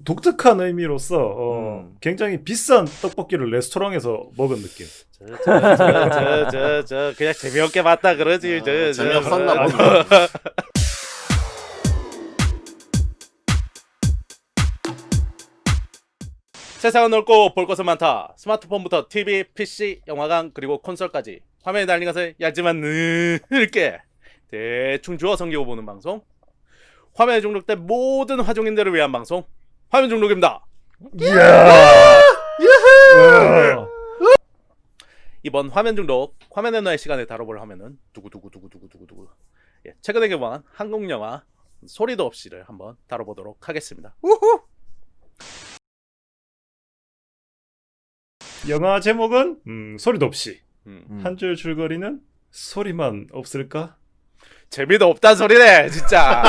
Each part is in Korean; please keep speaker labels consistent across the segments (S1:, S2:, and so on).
S1: 독특한 의미로서 굉장히 비싼 떡볶이를 레스토랑에서 먹은 느낌.
S2: 그냥 재미없게 봤다 그러지.
S3: 재미없었나 보네.
S2: 세상은 넓고 볼 것은 많다. 스마트폰부터 TV, PC, 영화관 그리고 콘솔까지 화면에 달린 것을 얇지만 넓게 대충 주워 섬기고 보는 방송. 화면에 중독된 모든 화종인들을 위한 방송. 화면 중독입니다. 이번 화면 중독, 화면의 너의 시간에 다뤄볼 화면은 두구두구두구두구두구. 예, 최근에 개봉한 한국 영화 소리도 없이를 한번 다뤄보도록 하겠습니다. 우후!
S1: 영화 제목은 소리도 없이.
S2: 음.
S1: 한 줄 줄거리는 소리만 없을까?
S2: 재미도 없단 소리네, 진짜.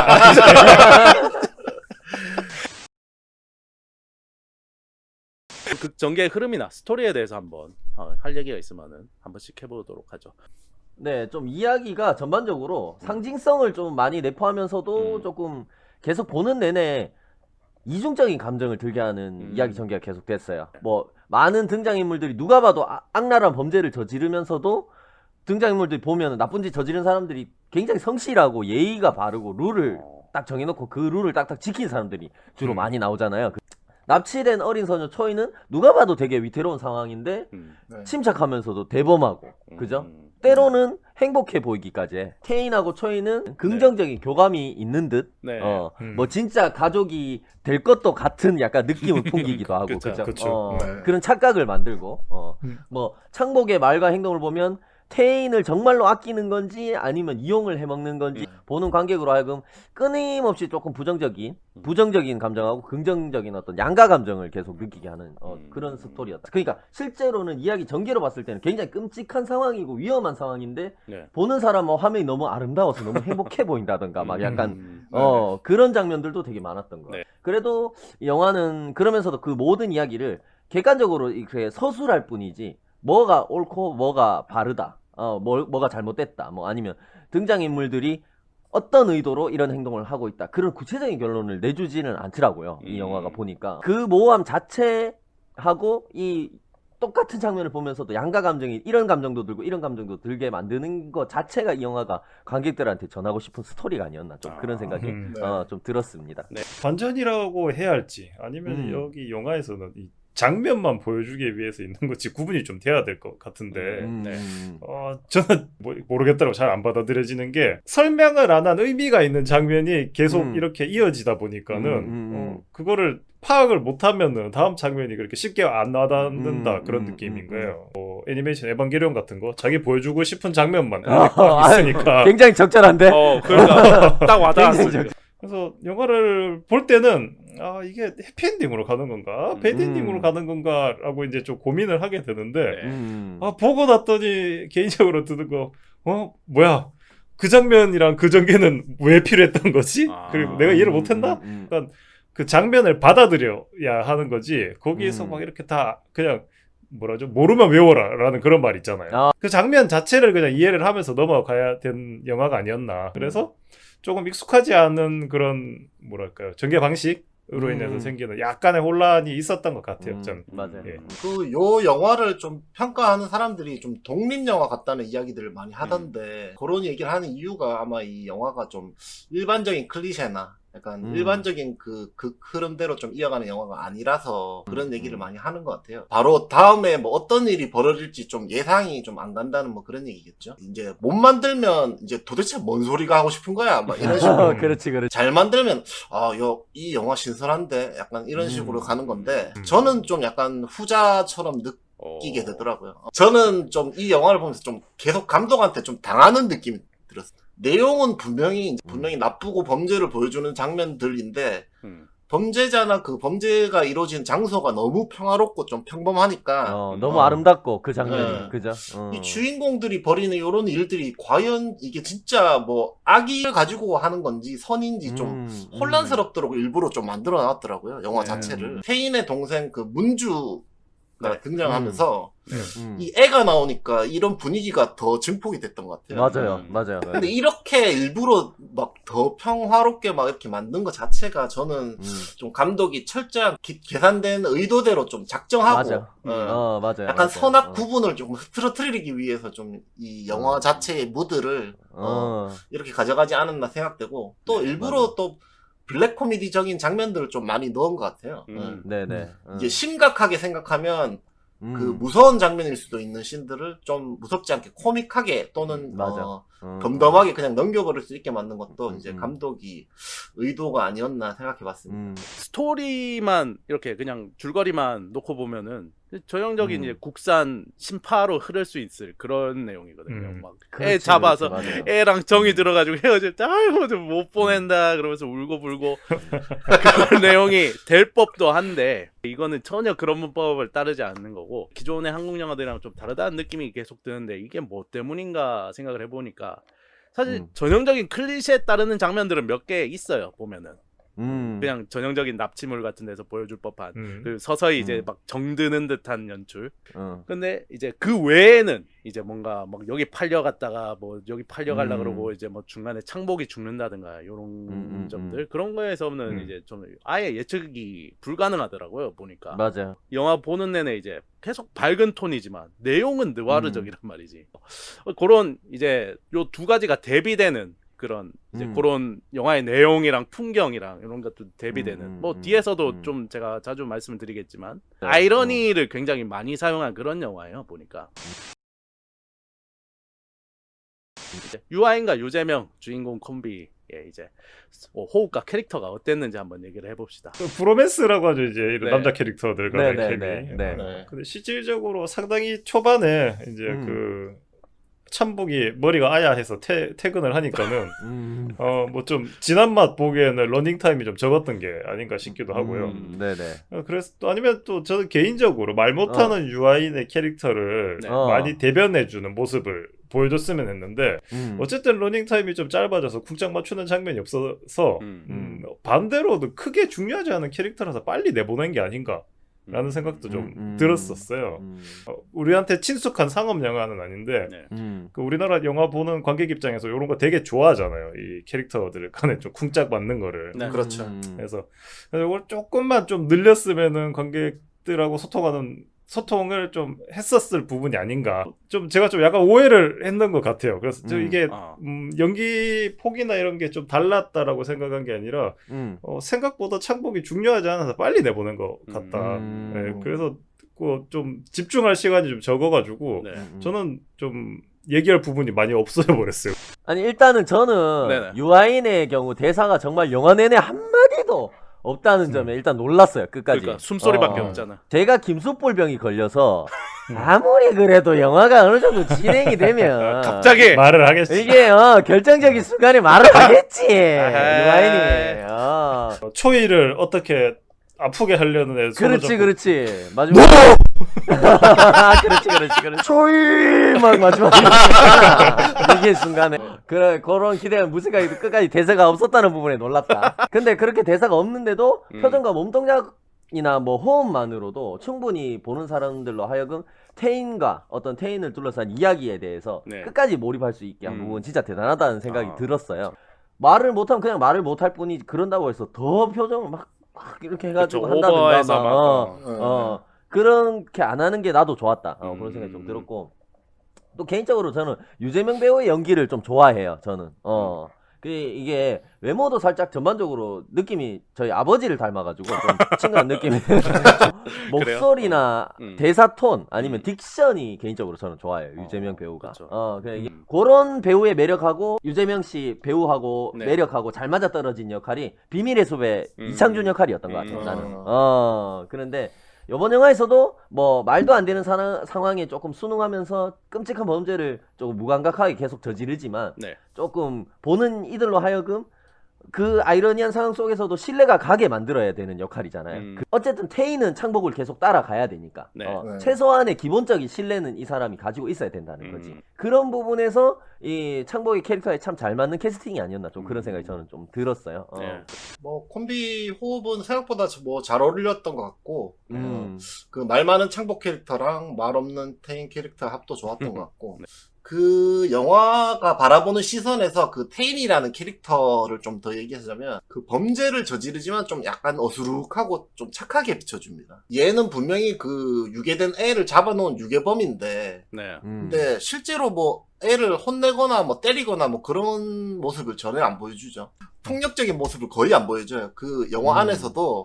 S2: 극 전개의 흐름이나 스토리에 대해서 한번 할 얘기가 있으면은 한 번씩 해보도록 하죠.
S4: 네, 좀 이야기가 전반적으로 상징성을 좀 많이 내포하면서도 조금 계속 보는 내내 이중적인 감정을 들게 하는 이야기 전개가 계속됐어요. 뭐 많은 등장인물들이 누가 봐도 악랄한 범죄를 저지르면서도 등장인물들이 보면 나쁜 짓 저지른 사람들이 굉장히 성실하고 예의가 바르고 룰을 딱 정해놓고 그 룰을 딱딱 지킨 사람들이 주로 많이 나오잖아요. 납치된 어린 소녀 초이는 누가 봐도 되게 위태로운 상황인데
S3: 네.
S4: 침착하면서도 대범하고 그죠? 때로는 행복해 보이기까지 해. 태인하고 초이는 긍정적인 교감이 있는 듯
S2: 네.
S4: 뭐 진짜 가족이 될 것도 같은 약간 느낌을 풍기기도 하고
S2: 그쵸,
S4: 그죠?
S1: 그쵸.
S3: 네.
S4: 그런 착각을 만들고 뭐 창복의 말과 행동을 보면 태인을 정말로 아끼는 건지 아니면 이용을 해먹는 건지 보는 관객으로 하여금 끊임없이 조금 부정적인 감정하고 긍정적인 어떤 양가 감정을 계속 느끼게 하는 그런 스토리였다. 그러니까 실제로는 이야기 전개로 봤을 때는 굉장히 끔찍한 상황이고 위험한 상황인데
S2: 네.
S4: 보는 사람은 화면이 너무 아름다워서 너무 행복해 보인다던가 막 약간
S3: 네.
S4: 그런 장면들도 되게 많았던 거예요.
S2: 네.
S4: 그래도 이 영화는 그러면서도 그 모든 이야기를 객관적으로 이렇게 서술할 뿐이지 뭐가 옳고 뭐가 바르다, 뭐가 잘못됐다, 뭐 아니면 등장인물들이 어떤 의도로 이런 행동을 하고 있다, 그런 구체적인 결론을 내주지는 않더라고요. 이 영화가 보니까 그 모호함 자체하고 이 똑같은 장면을 보면서도 양가 감정이 이런 감정도 들고 이런 감정도 들게 만드는 것 자체가 이 영화가 관객들한테 전하고 싶은 스토리가 아니었나, 좀 그런 생각이
S3: 네.
S4: 좀 들었습니다.
S1: 반전이라고 해야 할지 아니면 여기 영화에서는 이 장면만 보여주기 위해서 있는 것이 구분이 좀 돼야 될 것 같은데 저는 모르겠다고 잘 안 받아들여지는 게 설명을 안 한 의미가 있는 장면이 계속 이렇게 이어지다 보니까는 그거를 파악을 못하면은 다음 장면이 그렇게 쉽게 안 와닿는다 그런 느낌인 거예요. 애니메이션 에반게리온 같은 거 자기 보여주고 싶은 장면만 있으니까
S4: 굉장히 적절한데?
S2: 그러니까 딱 와닿았어.
S1: 그래서 영화를 볼 때는 이게 해피엔딩으로 가는 건가 배드엔딩으로 가는 건가 라고 이제 좀 고민을 하게 되는데 보고 났더니 개인적으로 드는 거 뭐야 그 장면이랑 그 전개는 왜 필요했던 거지? 그리고 내가 이해를 못했나? 그러니까 그 장면을 받아들여야 하는 거지 거기에서 막 이렇게 다 그냥 뭐라죠? 모르면 외워라 라는 그런 말 있잖아요. 그 장면 자체를 그냥 이해를 하면서 넘어가야 된 영화가 아니었나. 그래서 조금 익숙하지 않은 그런 뭐랄까요 전개 방식으로 인해서 생기는 약간의 혼란이 있었던 것 같아요. 저는.
S4: 맞아요.
S1: 예.
S3: 요 영화를 좀 평가하는 사람들이 좀 독립영화 같다는 이야기들을 많이 하던데 그런 얘기를 하는 이유가 아마 이 영화가 좀 일반적인 클리셰나 약간 일반적인 그 흐름대로 좀 이어가는 영화가 아니라서 그런 얘기를 많이 하는 것 같아요. 바로 다음에 뭐 어떤 일이 벌어질지 좀 예상이 좀 안 간다는 뭐 그런 얘기겠죠. 이제 못 만들면 이제 도대체 뭔 소리가 하고 싶은 거야 막 이런 식으로
S4: 그렇지.
S3: 잘 만들면 이 영화 신선한데 약간 이런 식으로 가는 건데 저는 좀 약간 후자처럼 느끼게 되더라고요. 저는 좀 이 영화를 보면서 좀 계속 감독한테 좀 당하는 느낌이 들었어요. 내용은 분명히 나쁘고 범죄를 보여주는 장면들인데 범죄자나 그 범죄가 이루어진 장소가 너무 평화롭고 좀 평범하니까
S4: 너무 아름답고 그 장면이
S3: 네.
S4: 그죠?
S3: 이 주인공들이 벌이는 이런 일들이 과연 이게 진짜 뭐 악의를 가지고 하는 건지 선인지 좀 혼란스럽도록 일부러 좀 만들어 놨더라고요 영화 자체를. 태인의 동생 그 문주
S2: 네.
S3: 등장하면서
S4: 음.
S3: 이 애가 나오니까 이런 분위기가 더 증폭이 됐던 것 같아요.
S4: 맞아요, 맞아요.
S3: 근데 이렇게 일부러 막 더 평화롭게 막 이렇게 만든 것 자체가 저는 좀 감독이 철저한 계산된 의도대로 좀 작정하고
S4: 맞아. 맞아요.
S3: 약간
S4: 맞아요.
S3: 선악 구분을 좀 흐트러뜨리기 위해서 좀 이 영화 자체의 무드를 이렇게 가져가지 않았나 생각되고 또 일부러
S4: 맞아.
S3: 또 블랙 코미디적인 장면들을 좀 많이 넣은 것 같아요.
S4: 네네.
S3: 이게 심각하게 생각하면 그
S4: 음.
S3: 무서운 장면일 수도 있는 씬들을 좀 무섭지 않게 코믹하게 또는
S4: 맞아.
S3: 덤덤하게 그냥 넘겨버릴 수 있게 만든 것도 이제
S4: 음.
S3: 감독이 의도가 아니었나 생각해봤습니다.
S2: 스토리만 이렇게 그냥 줄거리만 놓고 보면은 전형적인 이제
S4: 음.
S2: 국산 신파로 흐를 수 있을 그런 내용이거든요. 막 애
S4: 그렇지,
S2: 잡아서
S4: 그렇지, 맞아요.
S2: 애랑 정이 들어가지고 헤어질 때 아이고 좀 못 보낸다 그러면서 울고 불고 그런 내용이 될 법도 한데 이거는 전혀 그런 문법을 따르지 않는 거고 기존의 한국 영화들이랑 좀 다르다는 느낌이 계속 드는데 이게 뭐 때문인가 생각을 해보니까 사실 전형적인 클리셰에 따르는 장면들은 몇 개 있어요 보면은. 그냥 전형적인 납치물 같은 데서 보여줄 법한 그 서서히 이제 막 정드는 듯한 연출. 근데 이제 그 외에는 이제 뭔가 막 여기 팔려갔다가 뭐 여기 팔려갈라 그러고 이제 뭐 중간에 창복이 죽는다든가 요런 점들 그런 거에서는 이제 좀 아예 예측이 불가능하더라고요 보니까.
S4: 맞아요.
S2: 영화 보는 내내 이제 계속 밝은 톤이지만 내용은 느와르적이란 말이지. 그런 이제 요 두 가지가 대비되는 그런 이제 그런 영화의 내용이랑 풍경이랑 이런 것도 대비되는 뭐 뒤에서도 좀 제가 자주 말씀을 드리겠지만 아이러니를 굉장히 많이 사용한 그런 영화예요 보니까. 이제 유아인과 유재명 주인공 콤비의 이제 호흡과 캐릭터가 어땠는지 한번 얘기를 해봅시다.
S1: 브로맨스라고 하죠 이제 이런
S2: 네.
S1: 남자 캐릭터들 간의
S4: 네,
S1: 케미.
S4: 네, 네, 네.
S1: 근데 실질적으로 상당히 초반에 이제 그 참복이 머리가 아야해서 퇴근을 하니까는 뭐 좀 지난 맛 보기에는 러닝 타임이 좀 적었던 게 아닌가 싶기도 하고요.
S4: 네네.
S1: 그래서 또 아니면 또 저는 개인적으로 말 못하는 유아인의 캐릭터를
S2: 네.
S1: 많이 대변해주는 모습을 보여줬으면 했는데 어쨌든 러닝 타임이 좀 짧아져서 쿵짝 맞추는 장면이 없어서 반대로도 크게 중요하지 않은 캐릭터라서 빨리 내보낸 게 아닌가. 라는 생각도 좀 들었었어요. 우리한테 친숙한 상업 영화는 아닌데
S2: 네.
S1: 그 우리나라 영화 보는 관객 입장에서 이런 거 되게 좋아하잖아요. 이 캐릭터들 간에 좀 쿵짝 맞는 거를.
S2: 네.
S3: 그렇죠.
S1: 그래서 이걸 조금만 좀 늘렸으면은 관객들하고 소통을 좀 했었을 부분이 아닌가. 좀 제가 좀 약간 오해를 했는 것 같아요. 그래서 저 이게 연기 폭이나 이런 게 좀 달랐다라고 생각한 게 아니라 생각보다 창복이 중요하지 않아서 빨리 내보낸 것 같다. 네, 그래서 좀 집중할 시간이 좀 적어가지고
S2: 네.
S1: 저는 좀 얘기할 부분이 많이 없어져 버렸어요.
S4: 아니 일단은 저는
S2: 네네.
S4: 유아인의 경우 대사가 정말 영화 내내 한마디도 없다는 점에 일단 놀랐어요. 끝까지.
S2: 그러니까 숨소리밖에 없잖아.
S4: 제가 김수볼병이 걸려서 아무리 그래도 영화가 어느 정도 진행이 되면
S2: 갑자기
S1: 말을 하겠지.
S4: 이게 결정적인 순간에 말을 하겠지. 유아인이.
S1: 초이를 어떻게 아프게 하려는 애 손을
S4: 그렇지
S1: 잡고
S4: 그렇지. 마지막 그렇지 초이 막 마지막에 이게 순간에 그런 기대가 무색하게 끝까지 대사가 없었다는 부분에 놀랐다. 근데 그렇게 대사가 없는데도 표정과 몸동작이나 뭐 호흡만으로도 충분히 보는 사람들로 하여금 태인과 어떤 태인을 둘러싼 이야기에 대해서
S2: 네.
S4: 끝까지 몰입할 수 있게 한 부분 진짜 대단하다는 생각이 들었어요. 말을 못하면 그냥 말을 못할 뿐이지 그런다고 해서 더 표정을 막 이렇게 해가지고
S2: 그쵸,
S4: 한다든가
S2: 오버해서
S4: 막 그렇게 안 하는 게 나도 좋았다. 그런 생각이 좀 들었고 또 개인적으로 저는 유재명 배우의 연기를 좀 좋아해요. 저는 이게 외모도 살짝 전반적으로 느낌이 저희 아버지를 닮아가지고 좀 친근한 느낌이 목소리나 대사 톤 아니면 딕션이 개인적으로 저는 좋아요. 유재명 배우가. 이게 그런 배우의 매력하고 유재명 씨 배우하고
S2: 네.
S4: 매력하고 잘 맞아떨어진 역할이 비밀의 숲의 이창준 역할이었던 것 같아요. 나는. 그런데 이번 영화에서도 뭐 말도 안 되는 상황에 조금 순응하면서 끔찍한 범죄를 조금 무감각하게 계속 저지르지만
S2: 네.
S4: 조금 보는 이들로 하여금 그 아이러니한 상황 속에서도 신뢰가 가게 만들어야 되는 역할이잖아요. 어쨌든 태희는 창복을 계속 따라가야 되니까
S2: 네.
S4: 최소한의 기본적인 신뢰는 이 사람이 가지고 있어야 된다는 거지. 그런 부분에서 이 창복의 캐릭터에 참 잘 맞는 캐스팅이 아니었나 좀 그런 생각이 저는 좀 들었어요.
S2: 네.
S3: 뭐 콤비 호흡은 생각보다 뭐 잘 어울렸던 것 같고 그 말 많은 창복 캐릭터랑 말 없는 테인 캐릭터 합도 좋았던 것 같고
S2: 네.
S3: 그 영화가 바라보는 시선에서 그 테인이라는 캐릭터를 좀 더 얘기하자면 그 범죄를 저지르지만 좀 약간 어수룩하고 좀 착하게 비춰줍니다. 얘는 분명히 그 유괴된 애를 잡아놓은 유괴범인데
S2: 네.
S3: 근데 실제로 뭐 애를 혼내거나 뭐 때리거나 뭐 그런 모습을 전혀 안 보여주죠. 폭력적인 모습을 거의 안 보여줘요. 그 영화 안에서도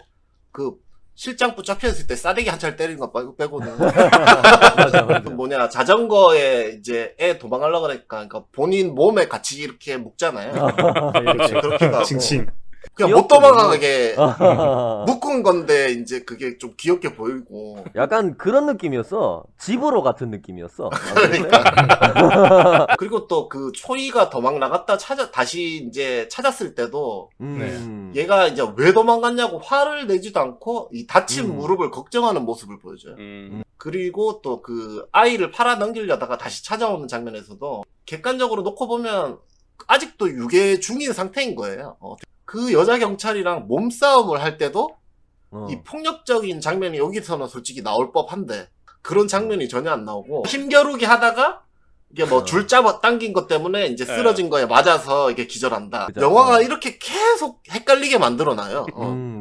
S3: 그 실장 붙잡혔을 때 싸대기 한 차를 때리는 거 빼고는
S4: 맞아.
S3: 그 뭐냐 자전거에 이제 애 도망가려고 그러니까 본인 몸에 같이 이렇게 묶잖아요.
S1: 이렇게
S3: 그렇게 가고
S1: 칭칭.
S3: 그냥 못
S4: 귀엽거든요.
S3: 도망가게 묶은 건데 이제 그게 좀 귀엽게 보이고
S4: 약간 그런 느낌이었어. 집으로 같은 느낌이었어.
S3: 그러니까 그리고 또 그 초이가 도망 나갔다 다시 이제 찾았을 때도 얘가 이제 왜 도망갔냐고 화를 내지도 않고 이 다친 무릎을 걱정하는 모습을 보여줘요. 그리고 또 그 아이를 팔아 넘기려다가 다시 찾아오는 장면에서도 객관적으로 놓고 보면 아직도 유괴 중인 상태인 거예요. 그 여자 경찰이랑 몸싸움을 할 때도 이 폭력적인 장면이 여기서는 솔직히 나올 법한데 그런 장면이 전혀 안 나오고 힘겨루기 하다가 이게 뭐 줄 잡아 당긴 것 때문에 이제 쓰러진 거에 맞아서 이게 기절한다.
S4: 그죠.
S3: 영화가 이렇게 계속 헷갈리게 만들어놔요.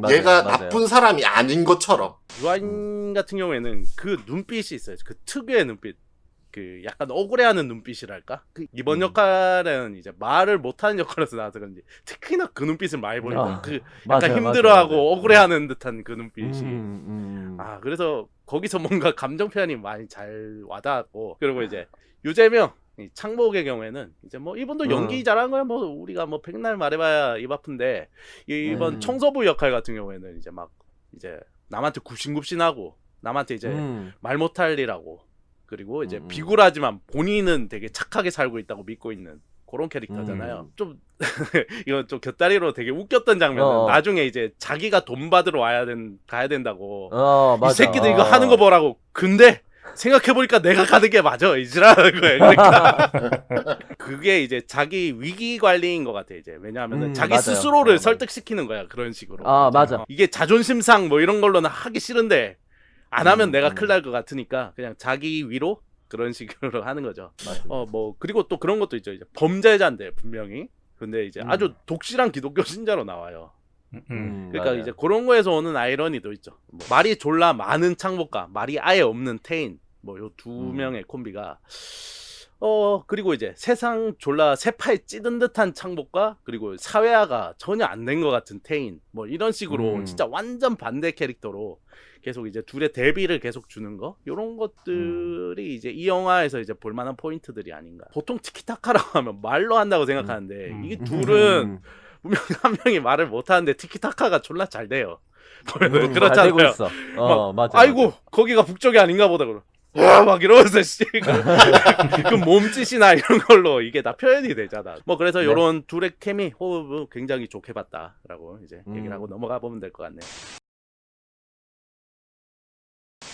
S4: 맞아요,
S3: 얘가
S4: 맞아요.
S3: 나쁜 사람이 아닌 것처럼.
S2: 유아인 같은 경우에는 그 눈빛이 있어요. 그 특유의 눈빛. 그 약간 억울해하는 눈빛이랄까? 그 이번 역할은 이제 말을 못하는 역할에서 나와서 그런지 특히나 그 눈빛을 많이 보니까 그 약간
S4: 맞아요,
S2: 힘들어하고
S4: 맞아요.
S2: 억울해하는 듯한 그 눈빛이
S4: 아,
S2: 그래서 거기서 뭔가 감정 표현이 많이 잘 와닿았고 그리고 이제 유재명 이 창복의 경우에는 이제 뭐 이분도 연기 잘한 거야 뭐 우리가 뭐 백날 말해봐야 입 아픈데 이번 청소부 역할 같은 경우에는 이제 막 이제 남한테 굽신굽신하고 남한테 이제 말 못할 일하고 그리고 이제 비굴하지만 본인은 되게 착하게 살고 있다고 믿고 있는 그런 캐릭터잖아요. 좀 이건 좀 곁다리로 되게 웃겼던 장면은 나중에 이제 자기가 돈 받으러 가야 된다고 이
S4: 맞아.
S2: 새끼들 이거 하는 거 보라고. 근데 생각해보니까 내가 가는 게 맞아 이지라는 거예요. 그러니까 그게 이제 자기 위기 관리인 것 같아. 이제 왜냐하면 자기
S4: 맞아요.
S2: 스스로를 설득시키는 거야 그런 식으로.
S4: 맞아.
S2: 이게 자존심상 뭐 이런 걸로는 하기 싫은데 안 하면 내가 큰일 날 것 같으니까 그냥 자기 위로 그런 식으로 하는 거죠.
S4: 맞습니다.
S2: 뭐 그리고 또 그런 것도 있죠. 이제 범죄자인데 분명히. 근데 이제 아주 독실한 기독교 신자로 나와요. 그러니까
S4: 맞아요.
S2: 이제 그런 거에서 오는 아이러니도 있죠. 뭐 말이 졸라 많은 창복과 말이 아예 없는 태인. 뭐 요 두 명의 콤비가 그리고 이제 세상 졸라 세파에 찌든 듯한 창복과 그리고 사회화가 전혀 안 된 것 같은 태인. 뭐 이런 식으로 진짜 완전 반대 캐릭터로 계속 이제 둘의 대비를 계속 주는 거 이런 것들이 이제 이 영화에서 이제 볼만한 포인트들이 아닌가. 보통 티키타카라고 하면 말로 한다고 생각하는데 이게 둘은 분명히 한 명이 말을 못하는데 티키타카가 졸라 잘 돼요.
S4: 잘 되고
S2: 그렇잖아요.
S4: 있어. 맞아.
S2: 아이고
S4: 맞아.
S2: 거기가 북쪽이 아닌가 보다 그러. 막 이러면서 그 몸짓이나 이런 걸로 이게 다 표현이 되잖아. 뭐 그래서 요런 둘의 케미 호흡을 굉장히 좋게 봤다라고 이제 얘기를 하고 넘어가 보면 될 것 같네요.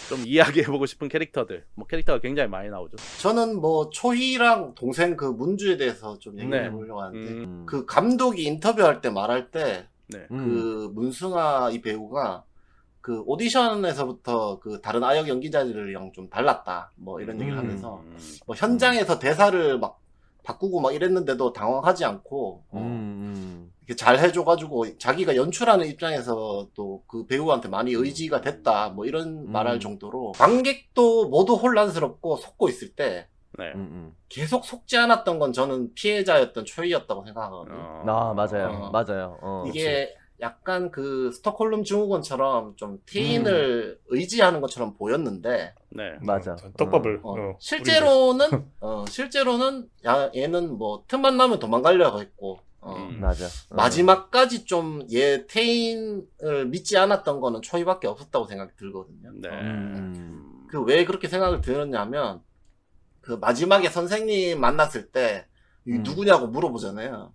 S2: 좀 이야기해보고 싶은 캐릭터들, 뭐 캐릭터가 굉장히 많이 나오죠.
S3: 저는 뭐 초희랑 동생 그 문주에 대해서 좀 얘기해 보려고 하는데 그 감독이 인터뷰할 때 말할 때 그 문승아 이 배우가 그 오디션에서부터 그 다른 아역 연기자들이랑 좀 달랐다 뭐 이런 얘기를 하면서 뭐 현장에서 대사를 막 바꾸고 막 이랬는데도 당황하지 않고 이렇게 잘 해줘가지고 자기가 연출하는 입장에서 또 그 배우한테 많이 의지가 됐다 뭐 이런 말할 정도로 관객도 모두 혼란스럽고 속고 있을 때 계속 속지 않았던 건 저는 피해자였던 초이였다고 생각하거든요.
S4: 맞아요. 맞아요.
S3: 이게 약간 그 스톡홀름 증후군처럼 좀 테인을 의지하는 것처럼 보였는데
S4: 맞아.
S1: 떡밥을
S3: 실제로는 얘는 뭐 틈만 나면 도망가려고 했고
S4: 맞아.
S3: 마지막까지 좀 얘 테인을 믿지 않았던 거는 초이밖에 없었다고 생각이 들거든요. 그 왜 그렇게 생각을 들었냐면 그 마지막에 선생님 만났을 때 누구냐고 물어보잖아요.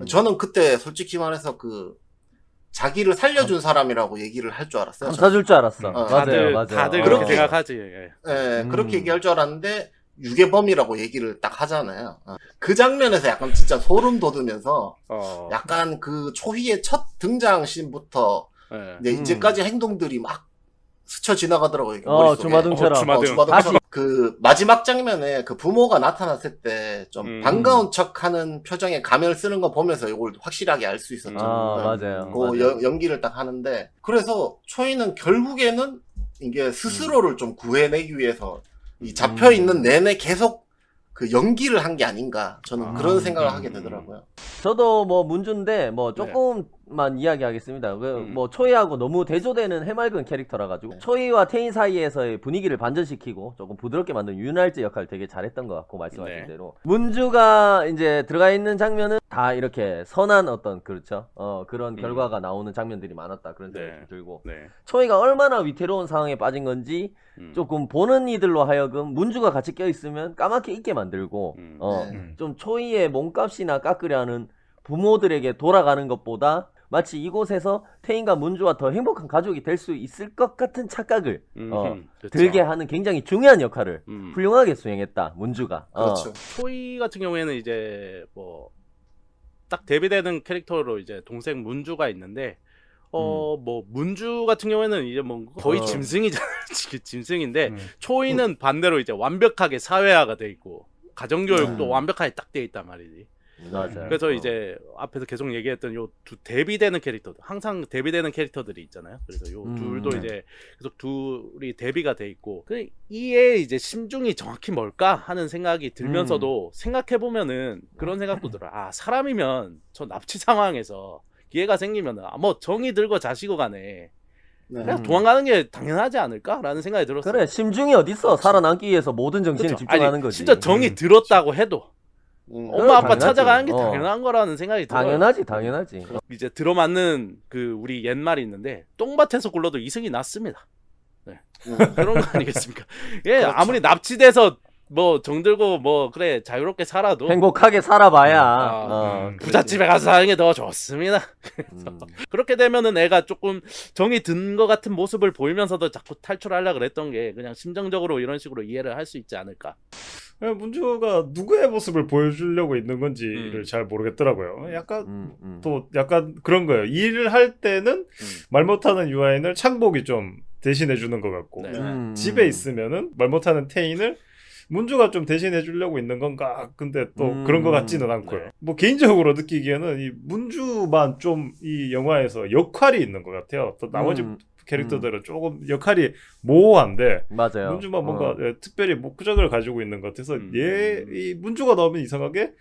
S3: 저는 그때 솔직히 말해서 그 자기를 살려준 사람이라고 얘기를 할 줄 알았어요.
S4: 감사줄 줄 알았어. 맞아요.
S2: 다들
S3: 그렇게
S2: 그렇게 생각하지.
S3: 그렇게 얘기할 줄 알았는데 유괴범이라고 얘기를 딱 하잖아요. 그 장면에서 약간 진짜 소름 돋으면서 약간 그 초희의 첫 등장 씬부터 이제까지 행동들이 막 스쳐 지나가더라고요. 이게 머릿속에.
S4: 주마등처럼.
S2: 주마등.
S3: 주마등처럼.
S4: 다시.
S3: 그 마지막 장면에 그 부모가 나타났을 때 좀 반가운 척하는 표정에 가면을 쓰는 거 보면서 이걸 확실하게 알 수 있었죠.
S4: 맞아요.
S3: 그
S4: 맞아요.
S3: 연기를 딱 하는데 그래서 초이는 결국에는 이게 스스로를 좀 구해내기 위해서 이 잡혀 있는 내내 계속 그 연기를 한 게 아닌가 저는 그런 생각을 하게 되더라고요.
S4: 저도 뭐 문주인데 뭐 조금만 이야기하겠습니다. 뭐 초이하고 너무 대조되는 해맑은 캐릭터라 가지고 초이와 태인 사이에서의 분위기를 반전시키고 조금 부드럽게 만든 윤활제 역할 되게 잘했던 것 같고 말씀하신 대로 문주가 이제 들어가 있는 장면은 다 이렇게 선한 어떤 그렇죠. 그런 결과가 나오는 장면들이 많았다 그런 생각이 들고 초이가 얼마나 위태로운 상황에 빠진 건지 조금 보는 이들로 하여금 문주가 같이 껴있으면 까맣게 있게 만들고 좀 초이의 몸값이나 깎으려 하는 부모들에게 돌아가는 것보다 마치 이곳에서 태인과 문주와 더 행복한 가족이 될 수 있을 것 같은 착각을 들게 하는 굉장히 중요한 역할을 훌륭하게 수행했다 문주가.
S3: 그렇죠.
S2: 초이 같은 경우에는 이제 뭐 딱 데뷔되는 캐릭터로 이제 동생 문주가 있는데 뭐 문주 같은 경우에는 이제 뭐 거의 짐승이잖아요. 짐승인데 초이는 반대로 이제 완벽하게 사회화가 돼 있고 가정교육도 완벽하게 딱 돼 있단 말이지.
S4: 맞아요.
S2: 그래서 이제 앞에서 계속 얘기했던 요 두 데뷔되는 캐릭터들 항상 데뷔되는 캐릭터들이 있잖아요. 그래서 요 둘도 이제 계속 둘이 데뷔가 돼 있고 이의 이제 심중이 정확히 뭘까 하는 생각이 들면서도 생각해 보면은 그런 생각도 들어요. 아 사람이면 저 납치 상황에서 기회가 생기면은 뭐 정이 들고 자시고 가네. 그냥 도망가는 게 당연하지 않을까라는 생각이 들었어요.
S4: 그래 심중이 어딨어. 살아남기 위해서 모든 정신을 집중하는
S2: 아니,
S4: 거지.
S2: 진짜 정이 들었다고 해도 엄마 아빠
S4: 당연하지.
S2: 찾아가는 게 당연한 거라는 생각이 들어요.
S4: 당연하지.
S2: 이제 들어맞는 그 우리 옛말이 있는데 똥밭에서 굴러도 이승이 낫습니다. 네. 그런 거 아니겠습니까? 예,
S3: 그렇죠.
S2: 아무리 납치돼서 뭐 정들고 뭐 그래 자유롭게 살아도
S4: 행복하게 살아봐야
S2: 부잣집에 가서 사는 게 더 좋습니다. 그렇게 되면은 애가 조금 정이 든 것 같은 모습을 보이면서도 자꾸 탈출하려고 그랬던 게 그냥 심정적으로 이런 식으로 이해를 할 수 있지 않을까.
S1: 문주가 누구의 모습을 보여주려고 있는 건지를 잘 모르겠더라고요. 약간 또 약간 그런 거예요. 일을 할 때는 말 못하는 유아인을 창복이 좀 대신해 주는 것 같고 집에 있으면은 말 못하는 태인을 문주가 좀 대신해 주려고 있는 건가? 근데 또 그런 것 같지는 않고요. 뭐 개인적으로 느끼기에는 이 문주만 좀 이 영화에서 역할이 있는 것 같아요. 또 나머지 캐릭터들은 조금 역할이 모호한데
S4: 맞아요.
S1: 문주만 뭔가 특별히 목적을 가지고 있는 것 같아서 이 문주가 나오면 이상하게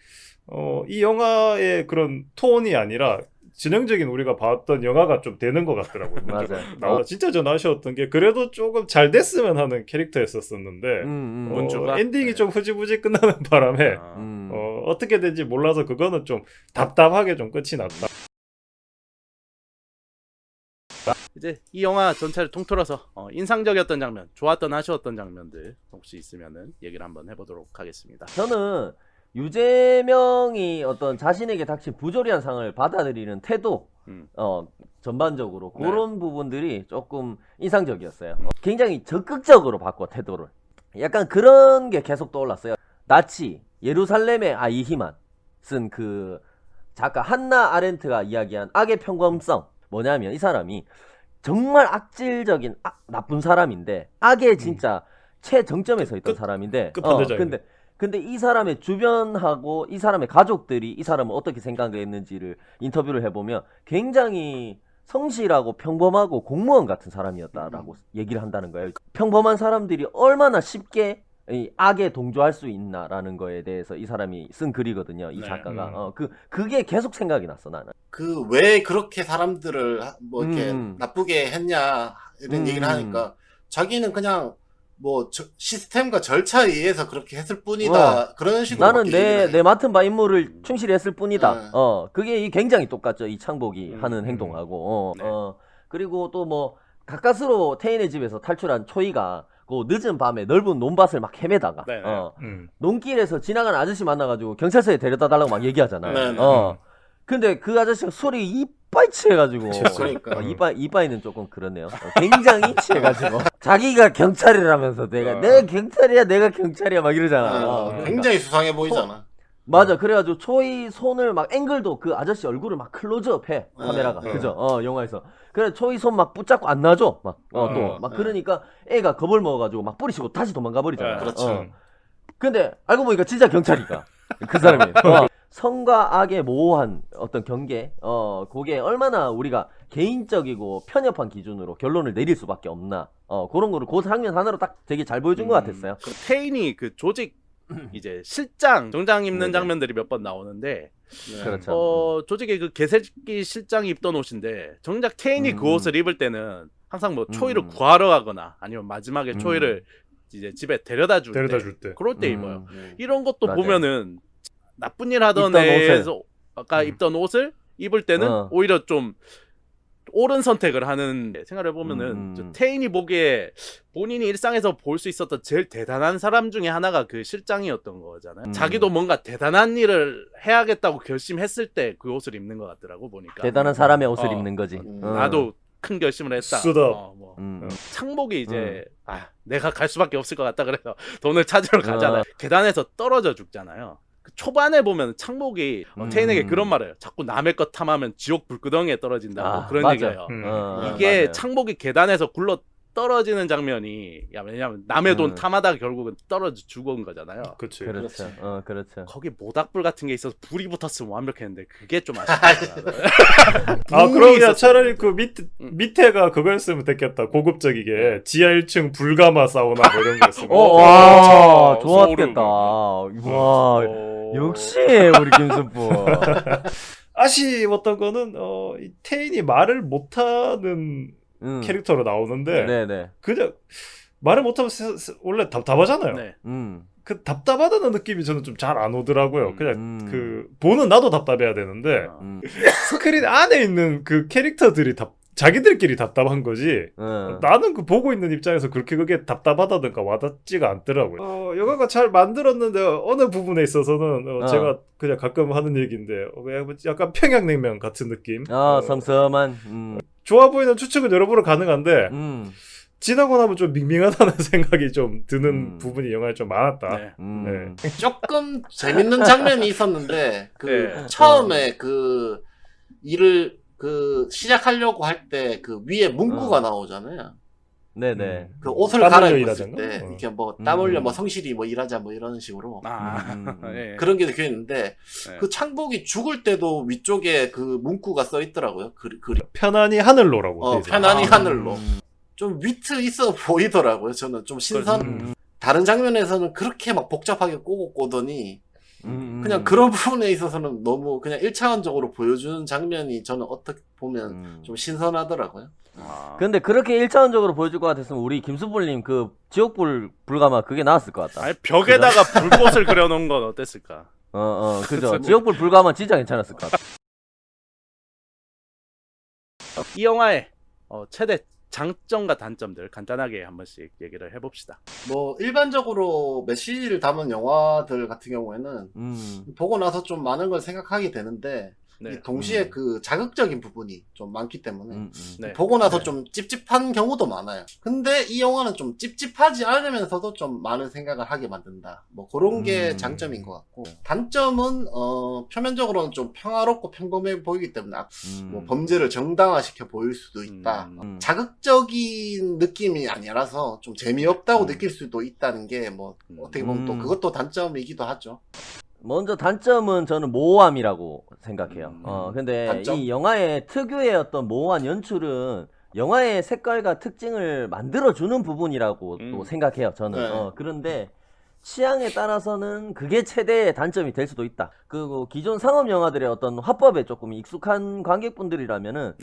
S1: 이 영화의 그런 톤이 아니라 진영적인 우리가 봤던 영화가 좀 되는 것 같더라고요.
S4: 맞아요.
S1: 진짜 전 아쉬웠던 게 그래도 조금 잘 됐으면 하는 캐릭터였었는데
S2: 문주가
S1: 엔딩이 좀 흐지부지 끝나는 바람에 어떻게 된지 몰라서 그거는 좀 답답하게 좀 끝이 났다.
S2: 이제 이 영화 전체를 통틀어서 인상적이었던 장면, 좋았던 아쉬웠던 장면들 혹시 있으면은 얘기를 한번 해보도록 하겠습니다.
S4: 저는 유재명이 어떤 자신에게 닥친 부조리한 상을 받아들이는 태도 전반적으로 그런 부분들이 조금 인상적이었어요. 굉장히 적극적으로 바꿔 태도를. 약간 그런 게 계속 떠올랐어요. 나치 예루살렘의 아이히만 쓴 그 작가 한나 아렌트가 이야기한 악의 평범성 뭐냐면 이 사람이 정말 악질적인 나쁜 사람인데 악의 진짜 최정점에 서 있던 사람인데 근데 이 사람의 주변하고 이 사람의 가족들이 이 사람을 어떻게 생각했는지를 인터뷰를 해보면 굉장히 성실하고 평범하고 공무원 같은 사람이었다라고 얘기를 한다는 거예요. 평범한 사람들이 얼마나 쉽게 이 악에 동조할 수 있나라는 거에 대해서 이 사람이 쓴 글이거든요. 이 작가가. 그게 계속 생각이 났어 나는.
S3: 그 왜 그렇게 사람들을 뭐 이렇게 나쁘게 했냐 이런 얘기를 하니까 자기는 그냥 뭐 시스템과 절차에 의해서 그렇게 했을 뿐이다. 그런 식으로
S4: 나는 내 맡은 바 임무를 충실히 했을 뿐이다. 그게 굉장히 똑같죠. 이 창복이 하는 행동하고. 그리고 또 뭐 가까스로 태인의 집에서 탈출한 초이가 그 늦은 밤에 넓은 논밭을 막 헤매다가 논길에서 지나가는 아저씨 만나가지고 경찰서에 데려다 달라고 막 얘기하잖아요. 근데 그 아저씨가 술이 이빠이 취해가지고
S3: 그러니까.
S4: 이빠이는 조금 그렇네요. 굉장히 취해가지고 자기가 경찰이라면서 내가 경찰이야 내가 경찰이야 막 이러잖아.
S3: 굉장히 수상해 보이잖아.
S4: 맞아. 그래가지고 초이 손을 막 앵글도 그 아저씨 얼굴을 막 클로즈업해 카메라가.
S3: 네.
S4: 그죠? 영화에서. 그래 초이 손 막 붙잡고 안 놔줘. 막 또 막
S3: 네.
S4: 그러니까 애가 겁을 먹어가지고 막 뿌리치고 다시 도망가 버리잖아.
S3: 그렇죠.
S4: 근데 알고 보니까 진짜 경찰이니까 그 사람이. 성과 악의 모호한 어떤 경계. 그게 얼마나 우리가 개인적이고 편협한 기준으로 결론을 내릴 수밖에 없나. 그런 거를 그 장면 하나로 딱 되게 잘 보여준 것 같았어요.
S2: 그 테인이 그 조직 이제 실장 정장 입는
S4: 네네.
S2: 장면들이 몇 번 나오는데
S3: 네.
S4: 그렇죠.
S2: 조직의 그 개새끼 실장이 입던 옷인데 정작 테인이 그 옷을 입을 때는 항상 뭐 초이를 구하러 가거나 아니면 마지막에 초이를 이제 집에 데려다 줄 때 그럴 때 입어요. 이런 것도
S4: 맞아요.
S2: 보면은 나쁜 일 하던
S4: 입던
S2: 애에서 아까 입던 옷을 입을 때는 오히려 좀 옳은 선택을 하는 생각을 해보면은 저 테인이 보기에 본인이 일상에서 볼 수 있었던 제일 대단한 사람 중에 하나가 그 실장이었던 거잖아요. 자기도 뭔가 대단한 일을 해야겠다고 결심했을 때 그 옷을 입는 것 같더라고 보니까.
S4: 대단한 사람의 옷을 입는 거지.
S2: 나도 큰 결심을 했다.
S1: 수다.
S2: 창복이 이제 내가 갈 수밖에 없을 것 같다 그래서 돈을 찾으러 가잖아요. 계단에서 떨어져 죽잖아요. 그 초반에 보면 창복이 테인에게 그런 말을 해요. 자꾸 남의 것 탐하면 지옥 불구덩이에 떨어진다고 그런
S4: 맞아.
S2: 얘기예요.
S4: 이게
S2: 이게 창복이 계단에서 굴러 떨어지는 장면이 왜냐면 남의 돈 탐하다가 결국은 떨어져 죽은 거잖아요.
S1: 그치.
S4: 그렇죠. 그렇죠.
S2: 거기 모닥불 같은 게 있어서 불이 붙었으면 완벽했는데 그게 좀 아쉽다.
S1: 그러면 차라리 그 밑에가 그거였으면 됐겠다. 고급적이게 지하 1층 불가마 사우나 뭐 이런 거였으면.
S4: 와,
S2: 그렇죠.
S4: 좋았겠다. 와, 역시 우리 김순부.
S1: 아쉬웠던 거는 이 테인이 말을 못하는 캐릭터로 나오는데
S4: 네네.
S1: 그냥 말을 못하면 원래 답답하잖아요.
S2: 네.
S1: 그 답답하다는 느낌이 저는 좀 잘 안 오더라고요. 그냥 그 보는 나도 답답해야 되는데 스크린 안에 있는 그 캐릭터들이 자기들끼리 답답한 거지. 나는 그 보고 있는 입장에서 그렇게 그게 답답하다든가 와닿지가 않더라고요. 영화가 잘 만들었는데 어느 부분에 있어서는 제가 그냥 가끔 하는 얘기인데 약간 평양냉면 같은 느낌.
S4: 섬섬한.
S1: 좋아 보이는 추측은 여러모로 가능한데 지나고 나면 좀 밍밍하다는 생각이 좀 드는 부분이 영화에 좀 많았다.
S2: 네.
S3: 조금 재밌는 장면이 있었는데 그 처음에 그 일을 그 시작하려고 할 때 그 위에 문구가 나오잖아요.
S4: 네네.
S3: 그 옷을
S1: 땀 흘려
S3: 갈아입었을
S1: 일하자는
S3: 때
S1: 거?
S3: 이렇게 뭐 땀 흘려 뭐 성실히 뭐 일하자 뭐 이런 식으로
S2: 예.
S3: 그런 게 적혀 있는데 그 창복이 죽을 때도 위쪽에 그 문구가 써 있더라고요. 글이
S1: 편안히 하늘로라고. 돼 있어요.
S3: 편안히 하늘로. 좀 위트 있어 보이더라고요. 저는 좀 신선. 다른 장면에서는 그렇게 막 복잡하게 꼬고 꼬더니 그냥 그런 부분에 있어서는 너무 그냥 1차원적으로 보여주는 장면이 저는 어떻게 보면 좀 신선하더라고요.
S4: 근데 그렇게 1차원적으로 보여줄 것 같았으면 우리 김수불님 그 지옥불 불가마 그게 나왔을 것 같다.
S2: 아니, 벽에다가 불꽃을 그려놓은 건 어땠을까?
S4: 그죠. 지옥불 불가마 진짜 괜찮았을 것 같다.
S2: 이 영화의 최대 장점과 단점들 간단하게 한 번씩 얘기를 해봅시다.
S3: 뭐 일반적으로 메시지를 담은 영화들 같은 경우에는 보고 나서 좀 많은 걸 생각하게 되는데 동시에 그 자극적인 부분이 좀 많기 때문에 보고 나서 좀 찝찝한 경우도 많아요. 근데 이 영화는 좀 찝찝하지 않으면서도 좀 많은 생각을 하게 만든다. 뭐 그런 게 장점인 것 같고 단점은 표면적으로는 좀 평화롭고 평범해 보이기 때문에 뭐 범죄를 정당화시켜 보일 수도 있다. 자극적인 느낌이 아니라서 좀 재미없다고 느낄 수도 있다는 게 뭐 어떻게 보면 또 그것도 단점이기도 하죠.
S4: 먼저 단점은 저는 모호함이라고 생각해요. 근데
S3: 단점?
S4: 이 영화의 특유의 어떤 모호한 연출은 영화의 색깔과 특징을 만들어주는 부분이라고 또 생각해요, 저는.
S3: 네.
S4: 그런데 취향에 따라서는 그게 최대의 단점이 될 수도 있다. 그리고 기존 상업 영화들의 어떤 화법에 조금 익숙한 관객분들이라면은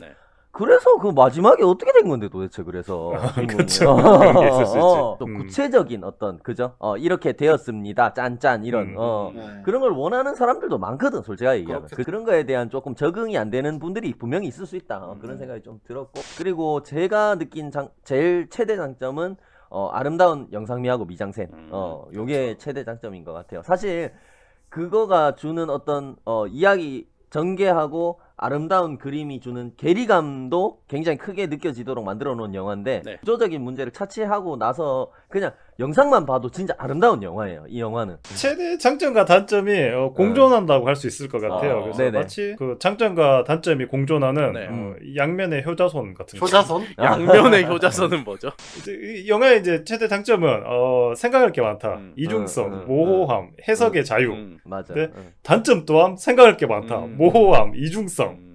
S4: 그래서 그 마지막에 어떻게 된 건데 도대체 그래서
S1: 그쵸. 그런 게 있을 수 있지.
S4: 좀 구체적인 어떤 그죠? 이렇게 되었습니다. 짠짠 이런 그런 걸 원하는 사람들도 많거든 솔직하게 얘기하면. 그런 거에 대한 조금 적응이 안 되는 분들이 분명히 있을 수 있다. 그런 생각이 좀 들었고 그리고 제가 느낀 제일 최대 장점은 아름다운 영상미하고 미장센 요게 최대 장점인 것 같아요. 사실 그거가 주는 어떤 이야기 전개하고 아름다운 그림이 주는 괴리감도 굉장히 크게 느껴지도록 만들어 놓은 영화인데
S2: 네.
S4: 구조적인 문제를 차치하고 나서 그냥 영상만 봐도 진짜 아름다운 영화예요. 이 영화는.
S1: 최대 장점과 단점이 공존한다고 할 수 있을 것 같아요. 그래서
S4: 네네.
S1: 마치 그 장점과 단점이 공존하는
S2: 네.
S1: 양면의 효자손 같은
S3: 효자손?
S2: 양면의 효자선은 뭐죠?
S1: 이제 이 영화의 이제 최대 장점은 생각할 게 많다. 이중성, 모호함, 해석의 자유.
S4: 맞아.
S1: 네. 단점 또한 생각할 게 많다. 모호함, 이중성.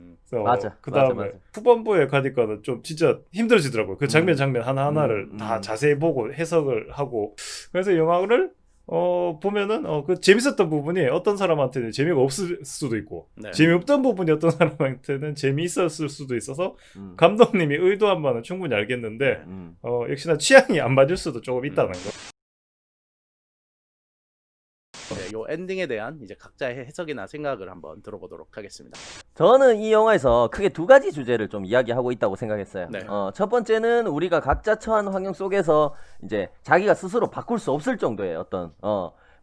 S4: 맞아.
S1: 그 다음에
S4: 맞아.
S1: 후반부에 가니까는 좀 진짜 힘들어지더라고요. 그 장면 하나하나를 다 자세히 보고 해석을 하고. 그래서 영화를 보면은 그 재밌었던 부분이 어떤 사람한테는 재미가 없을 수도 있고
S2: 네.
S1: 재미없던 부분이 어떤 사람한테는 재미있었을 수도 있어서 감독님이 의도한 바는 충분히 알겠는데 역시나 취향이 안 맞을 수도 조금 있다는 거.
S2: 네, 요 엔딩에 대한 이제 각자의 해석이나 생각을 한번 들어보도록 하겠습니다.
S4: 저는 이 영화에서 크게 두 가지 주제를 좀 이야기하고 있다고 생각했어요.
S2: 네.
S4: 첫 번째는 우리가 각자 처한 환경 속에서 이제 자기가 스스로 바꿀 수 없을 정도의 어떤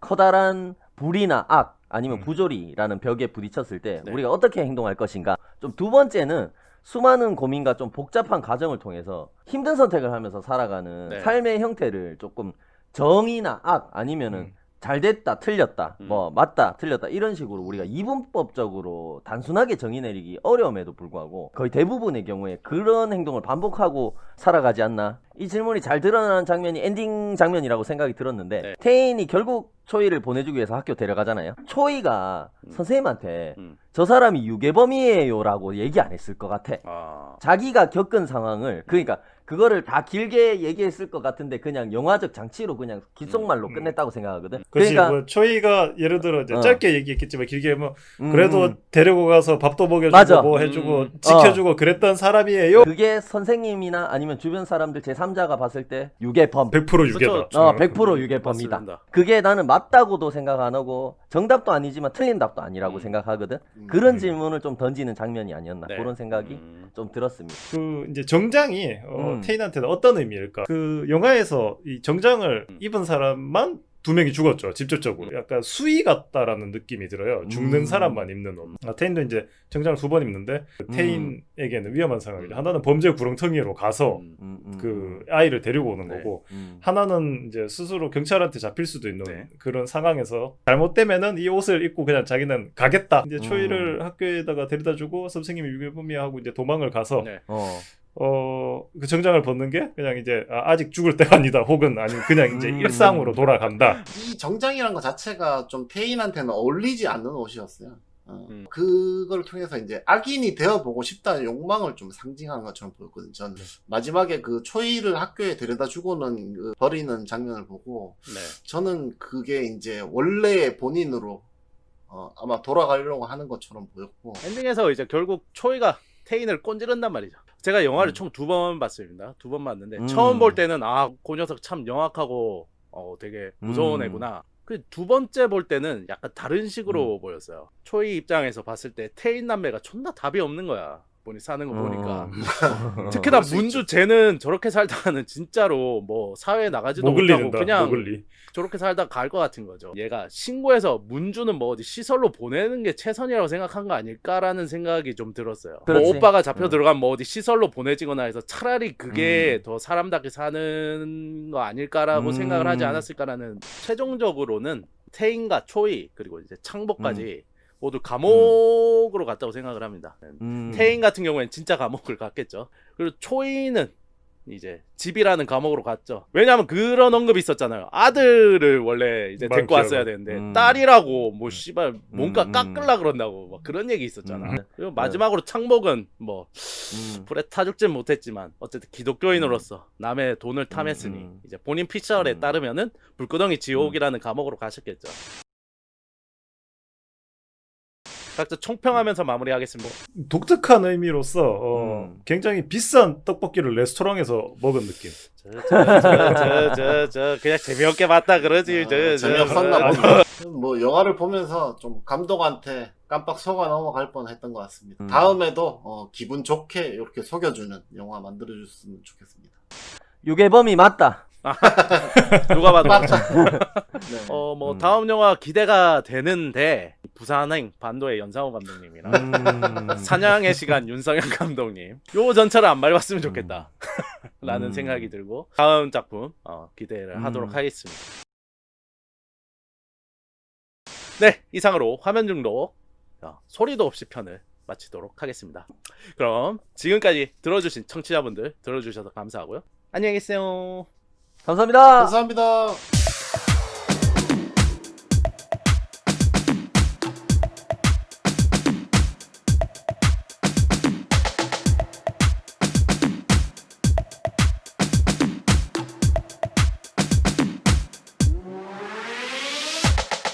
S4: 커다란 불이나 악 아니면 부조리라는 벽에 부딪혔을 때
S2: 네.
S4: 우리가 어떻게 행동할 것인가. 좀 두 번째는 수많은 고민과 좀 복잡한 과정을 통해서 힘든 선택을 하면서 살아가는
S2: 네.
S4: 삶의 형태를 조금 정의나 악 아니면은 잘 됐다, 틀렸다, 뭐 맞다, 틀렸다 이런 식으로 우리가 이분법적으로 단순하게 정의 내리기 어려움에도 불구하고 거의 대부분의 경우에 그런 행동을 반복하고 살아가지 않나. 이 질문이 잘 드러나는 장면이 엔딩 장면이라고 생각이 들었는데
S2: 네.
S4: 태인이 결국 초이를 보내주기 위해서 학교 데려가잖아요. 초이가 선생님한테
S2: 음.
S4: 저 사람이 유괴범이에요 라고 얘기 안 했을 것 같아. 자기가 겪은 상황을 그러니까 그거를 다 길게 얘기했을 것 같은데 그냥 영화적 장치로 그냥 귓속말로 끝냈다고 생각하거든.
S1: 그렇지.
S4: 그러니까
S1: 뭐 초이가 예를 들어 이제 짧게 얘기했겠지만 길게 뭐 그래도
S4: 음.
S1: 데리고 가서 밥도 먹여주고
S4: 맞아.
S1: 뭐 해주고 지켜주고 그랬던 사람이에요.
S4: 그게 선생님이나 아니면 주변 사람들 제3자가 봤을 때 유괴범.
S1: 100% 유괴다.
S4: 100% 유괴범이다.
S2: 맞습니다.
S4: 그게 나는 맞다고도 생각 안 하고 정답도 아니지만 틀린 답도 아니라고 생각하거든. 그런 질문을 좀 던지는 장면이 아니었나.
S2: 네.
S4: 그런 생각이 좀 들었습니다.
S1: 그 이제 정장이 테인한테는 어떤 의미일까? 그 영화에서 이 정장을 입은 사람만 2명이 죽었죠. 직접적으로. 약간 수위 같다라는 느낌이 들어요. 죽는 사람만 입는 옷. 테인도 이제 정장을 2번 입는데 테인에게는 위험한 상황이죠. 하나는 범죄 구렁텅이로 가서 그 아이를 데리고 오는 거고 하나는 이제 스스로 경찰한테 잡힐 수도 있는 그런 상황에서 잘못되면은 이 옷을 입고 그냥 자기는 가겠다. 이제 초이를 학교에다가 데려다 주고 선생님이 유괴범이야 하고 이제 도망을 가서 그 정장을 벗는 게 그냥 이제 아직 죽을 때가 아니다 혹은 아니면 그냥 이제 일상으로 돌아간다.
S3: 이 정장이란 것 자체가 좀 페인한테는 어울리지 않는 옷이었어요. 그걸 통해서 이제 악인이 되어보고 싶다는 욕망을 좀 상징하는 것처럼 보였거든요. 저는 마지막에 그 초이를 학교에 데려다 주고는 그 버리는 장면을 보고 저는 그게 이제 원래 본인으로 아마 돌아가려고 하는 것처럼 보였고
S2: 엔딩에서 이제 결국 초이가 테인을 꼰지른단 말이죠. 제가 영화를 총 2번 봤습니다. 2번 봤는데 처음 볼 때는 그 녀석 참 영악하고 되게 무서운 애구나. 그 두 번째 볼 때는 약간 다른 식으로 보였어요. 초이 입장에서 봤을 때 테인 남매가 존나 답이 없는 거야. 보니 사는 거 보니까. 특히나 문주 쟤는 저렇게 살다가는 진짜로 뭐 사회에 나가지도
S1: 모글리
S2: 못하고
S1: 된다.
S2: 그냥
S1: 모글리.
S2: 저렇게 살다 갈 것 같은 거죠. 얘가 신고해서 문주는 뭐 어디 시설로 보내는 게 최선이라고 생각한 거 아닐까라는 생각이 좀 들었어요. 뭐
S4: 그렇지.
S2: 오빠가 잡혀 들어가면 뭐 어디 시설로 보내지거나 해서 차라리 그게 더 사람답게 사는 거 아닐까라고 생각을 하지 않았을까라는. 최종적으로는 태인과 초이 그리고 이제 창복까지 모두 감옥으로 갔다고 생각을 합니다. 태인 같은 경우에는 진짜 감옥을 갔겠죠. 그리고 초이는 이제 집이라는 감옥으로 갔죠. 왜냐하면 그런 언급이 있었잖아요. 아들을 원래 이제 데리고 왔어야 되는데 딸이라고 뭐 씨발 뭔가 깎으려 그런다고 막 그런 얘기 있었잖아. 그리고 마지막으로 창복은 뭐 불에 타 죽진 못했지만 어쨌든 기독교인으로서 남의 돈을 탐했으니 이제 본인 피셜에 따르면은 불구덩이 지옥이라는 감옥으로 가셨겠죠. 각자 총평하면서 마무리하겠습니다.
S1: 독특한 의미로서 굉장히 비싼 떡볶이를 레스토랑에서 먹은 느낌.
S2: 저 그냥 재미없게 봤다 그러지.
S3: 재미없었나 보다. 뭐 영화를 보면서 좀 감독한테 깜빡 속아 넘어갈 뻔했던 것 같습니다. 다음에도 기분 좋게 이렇게 속여주는 영화 만들어줬으면 좋겠습니다.
S4: 유괴범이 맞다.
S2: 누가 봐도
S3: 맞죠. 네.
S2: 뭐 다음 영화 기대가 되는데 부산행 반도의 연상호 감독님이랑 사냥의 시간 윤성현 감독님 요 전차를 안 밟았으면 좋겠다 라는 생각이 들고 다음 작품 기대를 하도록 하겠습니다. 네, 이상으로 화면 중독 소리도 없이 편을 마치도록 하겠습니다. 그럼 지금까지 들어주신 청취자분들 들어주셔서 감사하고요. 안녕히 계세요.
S4: 감사합니다.
S3: 감사합니다.